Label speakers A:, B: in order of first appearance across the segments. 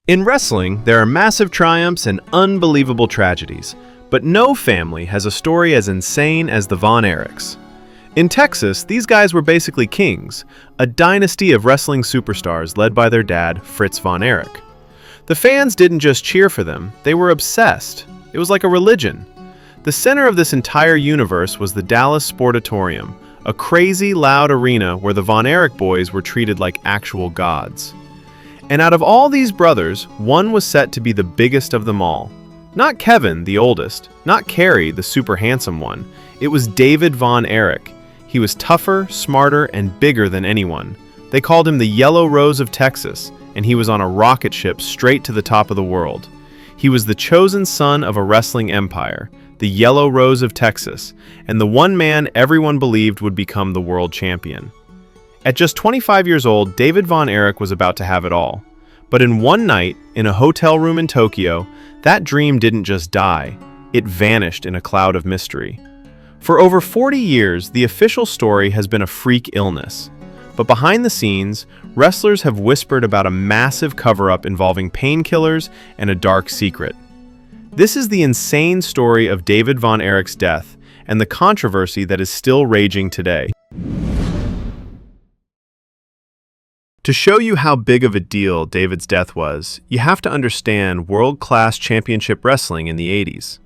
A: In wrestling, there are massive triumphs and unbelievable tragedies, but no family has a story as insane as the Von Erichs. In Texas, these guys were basically kings, a dynasty of wrestling superstars led by their dad, Fritz Von Erich. The fans didn't just cheer for them, they were obsessed. It was like a religion. The center of this entire universe was the Dallas Sportatorium, a crazy, loud arena where the Von Erich boys were treated like actual gods. And out of all these brothers, one was set to be the biggest of them all. Not Kevin, the oldest, not Kerry, the super handsome one. It was David Von Erich. He was tougher, smarter, and bigger than anyone. They called him the Yellow Rose of Texas, and he was on a rocket ship straight to the top of the world. He was the chosen son of a wrestling empire, the Yellow Rose of Texas, and the one man everyone believed would become the world champion. At just 25 years old, David Von Erich was about to have it all. But in one night, in a hotel room in Tokyo, that dream didn't just die, it vanished in a cloud of mystery. For over 40 years, the official story has been a freak illness. But behind the scenes, wrestlers have whispered about a massive cover-up involving painkillers and a dark secret. This is the insane story of David Von Erich's death and the controversy that is still raging today. To show you how big of a deal David's death was, you have to understand world-class championship wrestling in the 80s.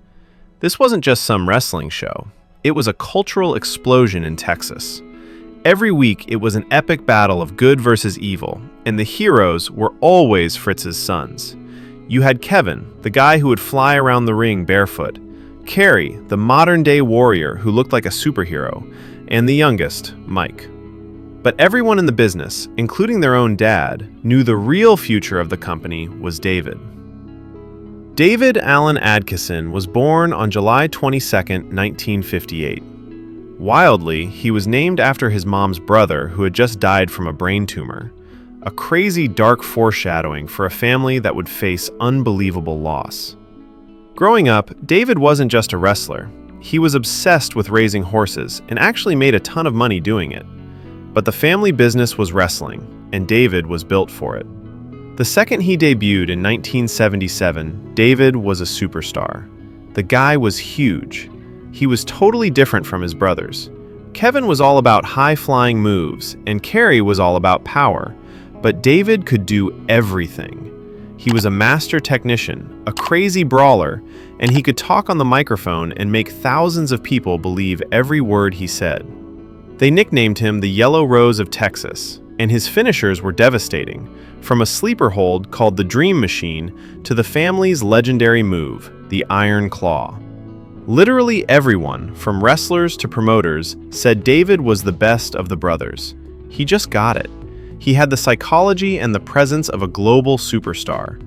A: This wasn't just some wrestling show. It was a cultural explosion in Texas. Every week, it was an epic battle of good versus evil, and the heroes were always Fritz's sons. You had Kevin, the guy who would fly around the ring barefoot, Kerry, the modern-day warrior who looked like a superhero, and the youngest, Mike. But everyone in the business, including their own dad, knew the real future of the company was David. David Allen Adkisson was born on July 22, 1958. Wildly, he was named after his mom's brother who had just died from a brain tumor, a crazy dark foreshadowing for a family that would face unbelievable loss. Growing up, David wasn't just a wrestler. He was obsessed with raising horses and actually made a ton of money doing it. But the family business was wrestling, and David was built for it. The second he debuted in 1977, David was a superstar. The guy was huge. He was totally different from his brothers. Kevin was all about high-flying moves, and Kerry was all about power. But David could do everything. He was a master technician, a crazy brawler, and he could talk on the microphone and make thousands of people believe every word he said. They nicknamed him the Yellow Rose of Texas, and his finishers were devastating, from a sleeper hold called the Dream Machine to the family's legendary move, the Iron Claw. Literally everyone, from wrestlers to promoters, said David was the best of the brothers. He just got it. He had the psychology and the presence of a global superstar.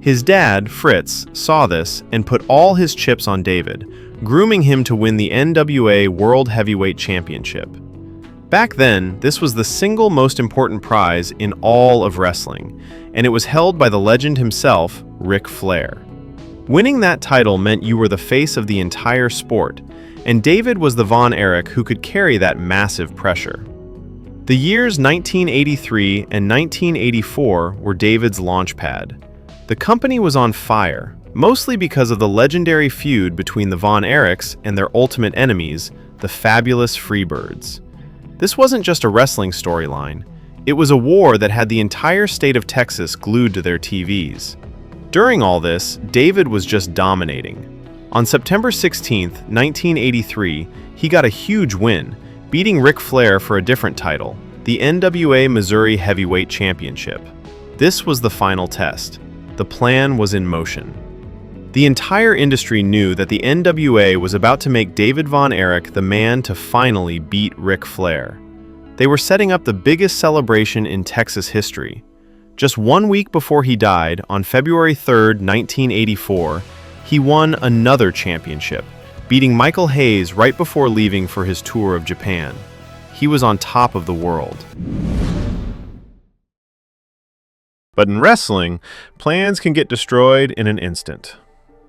A: His dad, Fritz, saw this and put all his chips on David, grooming him to win the NWA World Heavyweight Championship. Back then, this was the single most important prize in all of wrestling, and it was held by the legend himself, Ric Flair. Winning that title meant you were the face of the entire sport, and David was the Von Erich who could carry that massive pressure. The years 1983 and 1984 were David's launchpad. The company was on fire, mostly because of the legendary feud between the Von Erichs and their ultimate enemies, the Fabulous Freebirds. This wasn't just a wrestling storyline. It was a war that had the entire state of Texas glued to their TVs. During all this, David was just dominating. On September 16, 1983, he got a huge win, beating Ric Flair for a different title, the NWA Missouri Heavyweight Championship. This was the final test. The plan was in motion. The entire industry knew that the NWA was about to make David Von Erich the man to finally beat Ric Flair. They were setting up the biggest celebration in Texas history. Just 1 week before he died, on February 3, 1984, he won another championship, beating Michael Hayes right before leaving for his tour of Japan. He was on top of the world. But in wrestling, plans can get destroyed in an instant.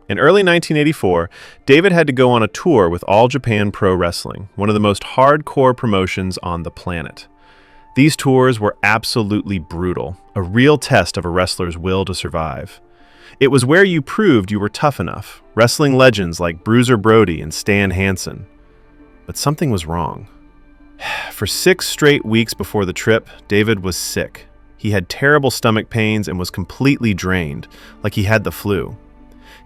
A: In early 1984, David had to go on a tour with All Japan Pro Wrestling, one of the most hardcore promotions on the planet. These tours were absolutely brutal, a real test of a wrestler's will to survive. It was where you proved you were tough enough, wrestling legends like Bruiser Brody and Stan Hansen. But something was wrong. For 6 straight weeks before the trip, David was sick. He had terrible stomach pains and was completely drained, like he had the flu.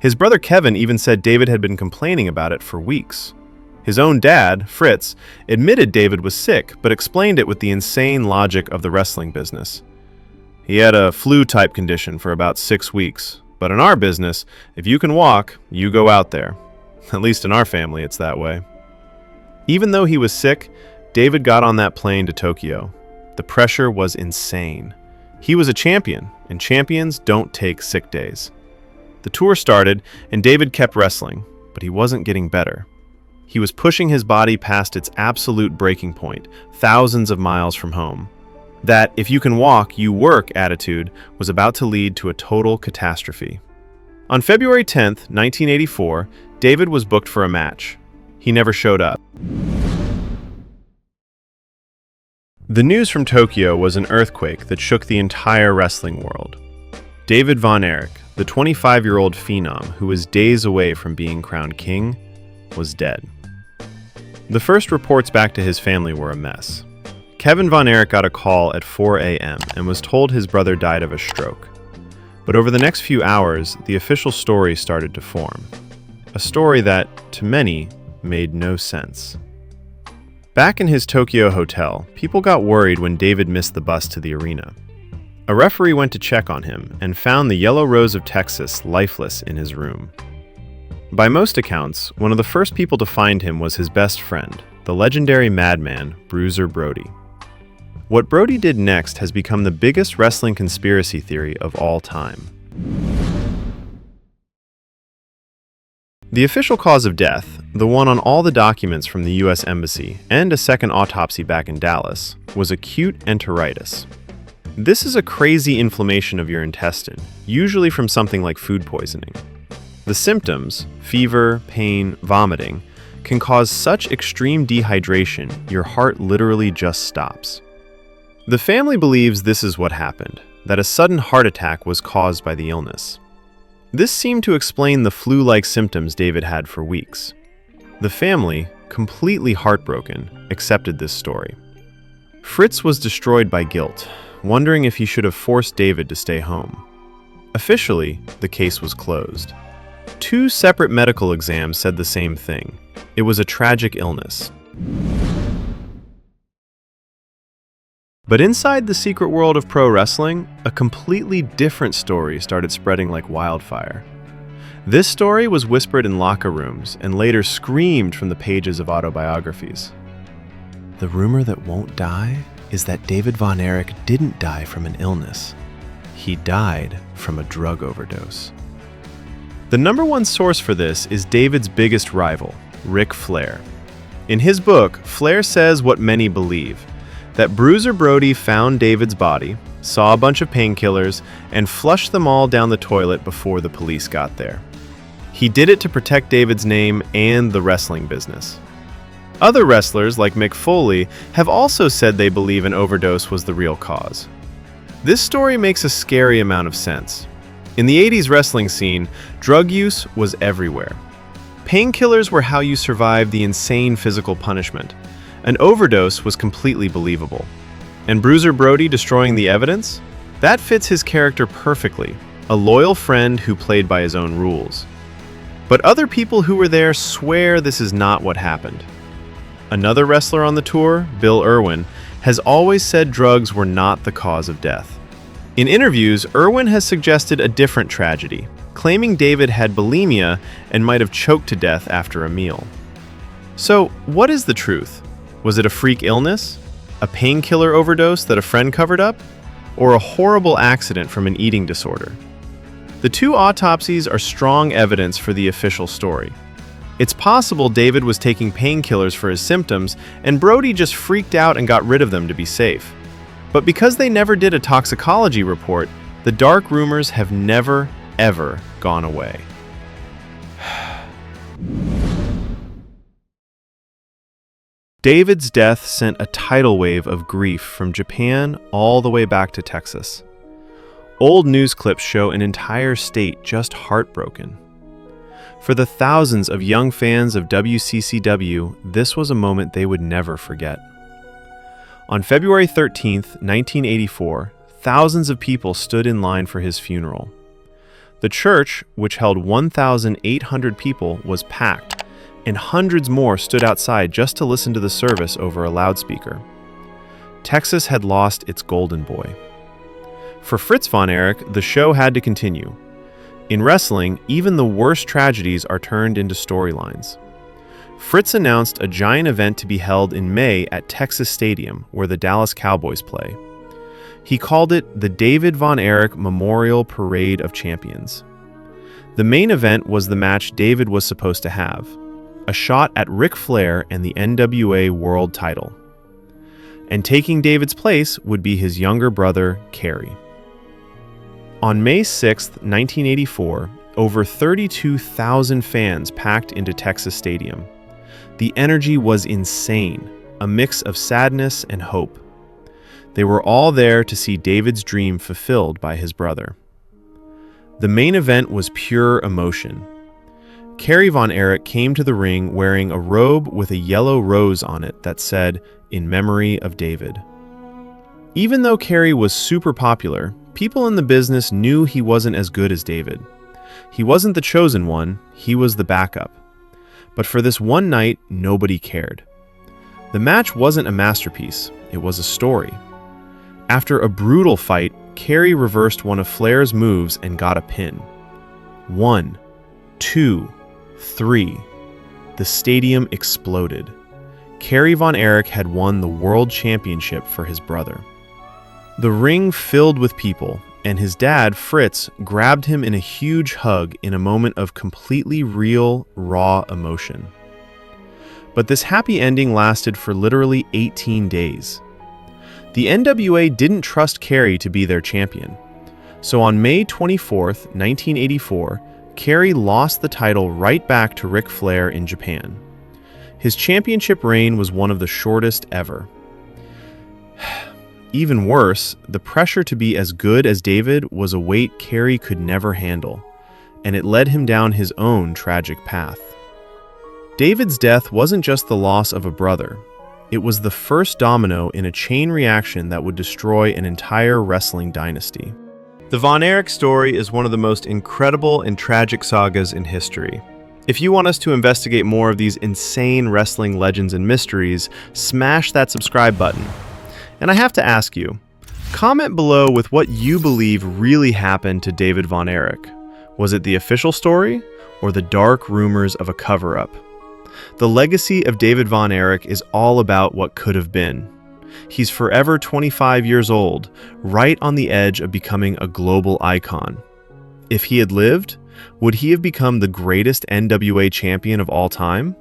A: His brother Kevin even said David had been complaining about it for weeks. His own dad, Fritz, admitted David was sick, but explained it with the insane logic of the wrestling business. He had a flu-type condition for about 6 weeks, but in our business, if you can walk, you go out there. At least in our family, it's that way. Even though he was sick, David got on that plane to Tokyo. The pressure was insane. He was a champion, and champions don't take sick days. The tour started, and David kept wrestling, but he wasn't getting better. He was pushing his body past its absolute breaking point, thousands of miles from home. That if you can walk, you work attitude was about to lead to a total catastrophe. On February 10th, 1984, David was booked for a match. He never showed up. The news from Tokyo was an earthquake that shook the entire wrestling world. David Von Erich, the 25-year-old phenom who was days away from being crowned king, was dead. The first reports back to his family were a mess. Kevin Von Erich got a call at 4 a.m. and was told his brother died of a stroke. But over the next few hours, the official story started to form. A story that, to many, made no sense. Back in his Tokyo hotel, people got worried when David missed the bus to the arena. A referee went to check on him and found the Yellow Rose of Texas lifeless in his room. By most accounts, one of the first people to find him was his best friend, the legendary madman, Bruiser Brody. What Brody did next has become the biggest wrestling conspiracy theory of all time. The official cause of death, the one on all the documents from the U.S. Embassy and a second autopsy back in Dallas, was acute enteritis. This is a crazy inflammation of your intestine, usually from something like food poisoning. The symptoms, fever, pain, vomiting, can cause such extreme dehydration your heart literally just stops. The family believes this is what happened, that a sudden heart attack was caused by the illness. This seemed to explain the flu-like symptoms David had for weeks. The family, completely heartbroken, accepted this story. Fritz was destroyed by guilt, wondering if he should have forced David to stay home. Officially, the case was closed. 2 separate medical exams said the same thing. It was a tragic illness. But inside the secret world of pro wrestling, a completely different story started spreading like wildfire. This story was whispered in locker rooms and later screamed from the pages of autobiographies. The rumor that won't die is that David Von Erich didn't die from an illness. He died from a drug overdose. The number one source for this is David's biggest rival, Ric Flair. In his book, Flair says what many believe, that Bruiser Brody found David's body, saw a bunch of painkillers, and flushed them all down the toilet before the police got there. He did it to protect David's name and the wrestling business. Other wrestlers, like Mick Foley, have also said they believe an overdose was the real cause. This story makes a scary amount of sense. In the 80s wrestling scene, drug use was everywhere. Painkillers were how you survived the insane physical punishment. An overdose was completely believable. And Bruiser Brody destroying the evidence? That fits his character perfectly, a loyal friend who played by his own rules. But other people who were there swear this is not what happened. Another wrestler on the tour, Bill Irwin, has always said drugs were not the cause of death. In interviews, Irwin has suggested a different tragedy, claiming David had bulimia and might have choked to death after a meal. So, what is the truth? Was it a freak illness? A painkiller overdose that a friend covered up? Or a horrible accident from an eating disorder? The 2 autopsies are strong evidence for the official story. It's possible David was taking painkillers for his symptoms, and Brody just freaked out and got rid of them to be safe. But because they never did a toxicology report, the dark rumors have never, ever gone away. David's death sent a tidal wave of grief from Japan all the way back to Texas. Old news clips show an entire state just heartbroken. For the thousands of young fans of WCCW, this was a moment they would never forget. On February 13, 1984, thousands of people stood in line for his funeral. The church, which held 1,800 people, was packed, and hundreds more stood outside just to listen to the service over a loudspeaker. Texas had lost its golden boy. For Fritz Von Erich, the show had to continue. In wrestling, even the worst tragedies are turned into storylines. Fritz announced a giant event to be held in May at Texas Stadium, where the Dallas Cowboys play. He called it the David Von Erich Memorial Parade of Champions. The main event was the match David was supposed to have, a shot at Ric Flair and the NWA World title. And taking David's place would be his younger brother, Kerry. On May 6, 1984, over 32,000 fans packed into Texas Stadium. The energy was insane, a mix of sadness and hope. They were all there to see David's dream fulfilled by his brother. The main event was pure emotion. Kerry Von Erich came to the ring wearing a robe with a yellow rose on it that said, "In memory of David." Even though Kerry was super popular, people in the business knew he wasn't as good as David. He wasn't the chosen one, he was the backup. But for this one night, nobody cared. The match wasn't a masterpiece, it was a story. After a brutal fight, Kerry reversed one of Flair's moves and got a pin. 1, 2, 3. The stadium exploded. Kerry Von Erich had won the World Championship for his brother. The ring filled with people, and his dad, Fritz, grabbed him in a huge hug in a moment of completely real, raw emotion. But this happy ending lasted for literally 18 days. The NWA didn't trust Kerry to be their champion. So on May 24, 1984, Kerry lost the title right back to Ric Flair in Japan. His championship reign was one of the shortest ever. Even worse, the pressure to be as good as David was a weight Kerry could never handle, and it led him down his own tragic path. David's death wasn't just the loss of a brother. It was the first domino in a chain reaction that would destroy an entire wrestling dynasty. The Von Erich story is one of the most incredible and tragic sagas in history. If you want us to investigate more of these insane wrestling legends and mysteries, smash that subscribe button. And I have to ask you, comment below with what you believe really happened to David Von Erich. Was it the official story, or the dark rumors of a cover-up? The legacy of David Von Erich is all about what could have been. He's forever 25 years old, right on the edge of becoming a global icon. If he had lived, would he have become the greatest NWA champion of all time?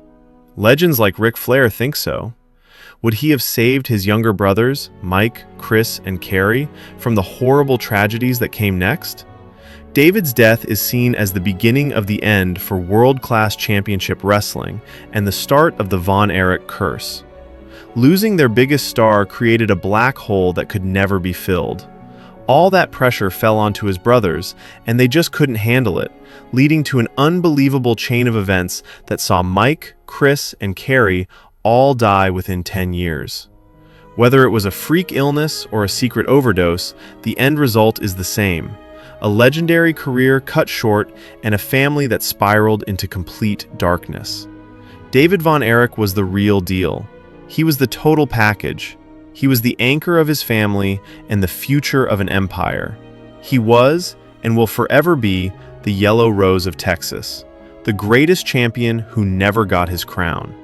A: Legends like Ric Flair think so. Would he have saved his younger brothers, Mike, Chris, and Kerry, from the horrible tragedies that came next? David's death is seen as the beginning of the end for world-class championship wrestling and the start of the Von Erich curse. Losing their biggest star created a black hole that could never be filled. All that pressure fell onto his brothers, and they just couldn't handle it, leading to an unbelievable chain of events that saw Mike, Chris, and Kerry all die within 10 years. Whether it was a freak illness or a secret overdose, the end result is the same. A legendary career cut short and a family that spiraled into complete darkness. David Von Erich was the real deal. He was the total package. He was the anchor of his family and the future of an empire. He was, and will forever be, the Yellow Rose of Texas, the greatest champion who never got his crown.